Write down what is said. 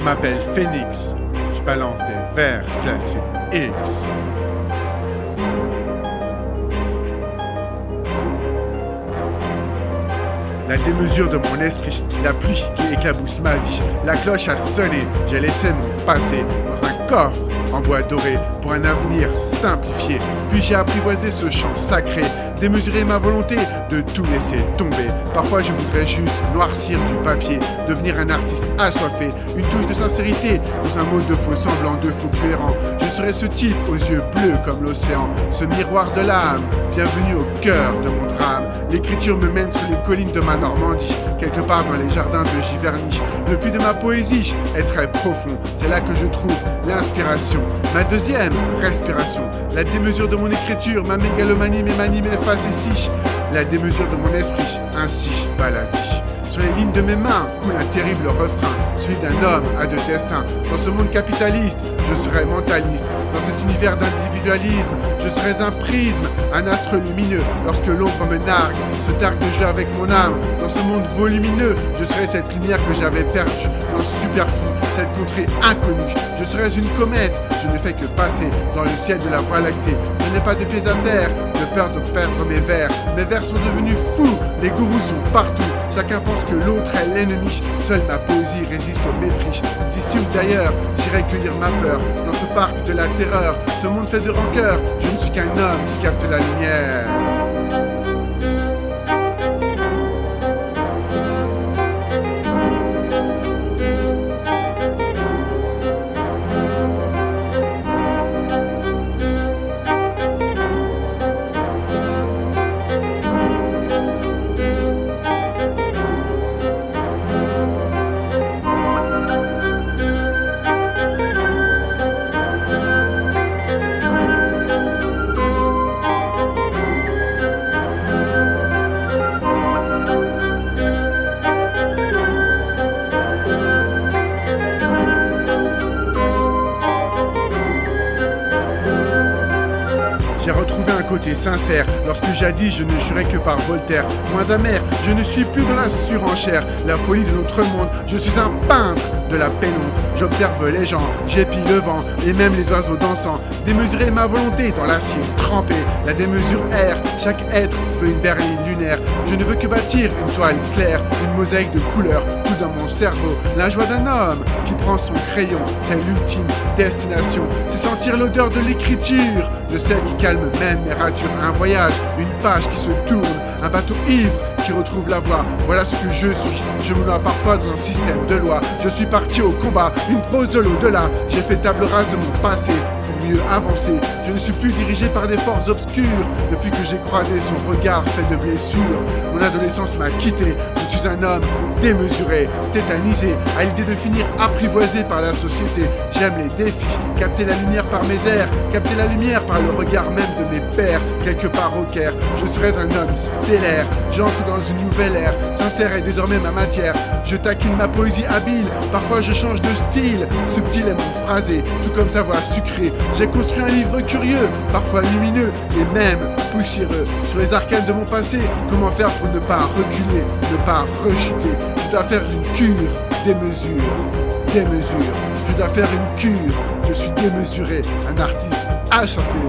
m'appelle Phoenix, je balance des vers classés X. La démesure de mon esprit, la pluie qui éclabousse ma vie. La cloche a sonné, j'ai laissé mon passé dans un coffre en bois doré pour un avenir simplifié. Puis j'ai apprivoisé ce chant sacré, démesurer ma volonté de tout laisser tomber. Parfois je voudrais juste noircir du papier, devenir un artiste assoiffé, une touche de sincérité dans un mode de faux semblant, de faux cohérent. Je serai ce type aux yeux bleus comme l'océan, ce miroir de l'âme, bienvenue au cœur de mon drame. L'écriture me mène sur les collines de ma Normandie, quelque part dans les jardins de Giverny. Le puits de ma poésie est très profond, c'est là que je trouve l'inspiration. Ma deuxième respiration, la démesure de mon écriture, ma mégalomanie, mes manies, mes facéties. La démesure de mon esprit, ainsi va la vie. Sur les lignes de mes mains coule un terrible refrain, celui d'un homme à deux destins. Dans ce monde capitaliste, je serai mentaliste. Dans cet univers d'individualisme, je serai un prisme, un astre lumineux. Lorsque l'ombre me nargue, se targue de jeu avec mon âme. Dans ce monde volumineux, je serai cette lumière que j'avais perdue. Dans ce superflu, cette contrée inconnue. Je serai une comète, je ne fais que passer dans le ciel de la Voie lactée. Je n'ai pas de pieds à terre, de peur de perdre mes vers. Mes vers sont devenus fous, les gourous sont partout. Chacun pense que l'autre est l'ennemi. Seule ma poésie résiste au mépris. D'ici ou d'ailleurs, j'irai cueillir ma peur. Dans ce parc de la terreur, ce monde fait de rancœur. Je ne suis qu'un homme qui capte la lumière. J'ai retrouvé un côté sincère, lorsque jadis je ne jurais que par Voltaire. Moins amer, je ne suis plus dans la surenchère, la folie de notre monde, je suis un peintre de la pénombre. J'observe les gens, j'épie le vent, et même les oiseaux dansant. Démesurer ma volonté dans l'acier trempé, la démesure erre, chaque être veut une berline lunaire. Je ne veux que bâtir une toile claire, une mosaïque de couleurs, tout dans mon cerveau. La joie d'un homme qui prend son crayon, c'est l'ultime destination. C'est sentir l'odeur de l'écriture, de celle qui calme même mes ratures. Un voyage, une page qui se tourne, un bateau ivre qui retrouve la voie. Voilà ce que je suis, je me noie parfois dans un système de loi. Je suis parti au combat, une prose de l'au-delà. J'ai fait table rase de mon passé pour mieux avancer. Je ne suis plus dirigé par des forces obscures depuis que j'ai croisé son regard fait de blessures. Mon adolescence m'a quitté, je suis un homme démesuré, tétanisé à l'idée de finir apprivoisé par la société. J'aime les défis, capter la lumière par mes airs, capter la lumière par le regard même de mes pairs. Quelque part au Caire, je serais un homme stellaire. J'entre dans une nouvelle ère, sincère est désormais ma matière. Je taquine ma poésie habile, parfois je change de style. Subtil est mon phrasé, tout comme sa voix sucrée. J'ai construit un livre curieux, parfois lumineux et même poussiéreux. Sur les arcanes de mon passé, comment faire pour ne pas reculer, ne pas rechuter. Je dois faire une cure, démesure. Je dois faire une cure, je suis démesuré, un artiste achaffé.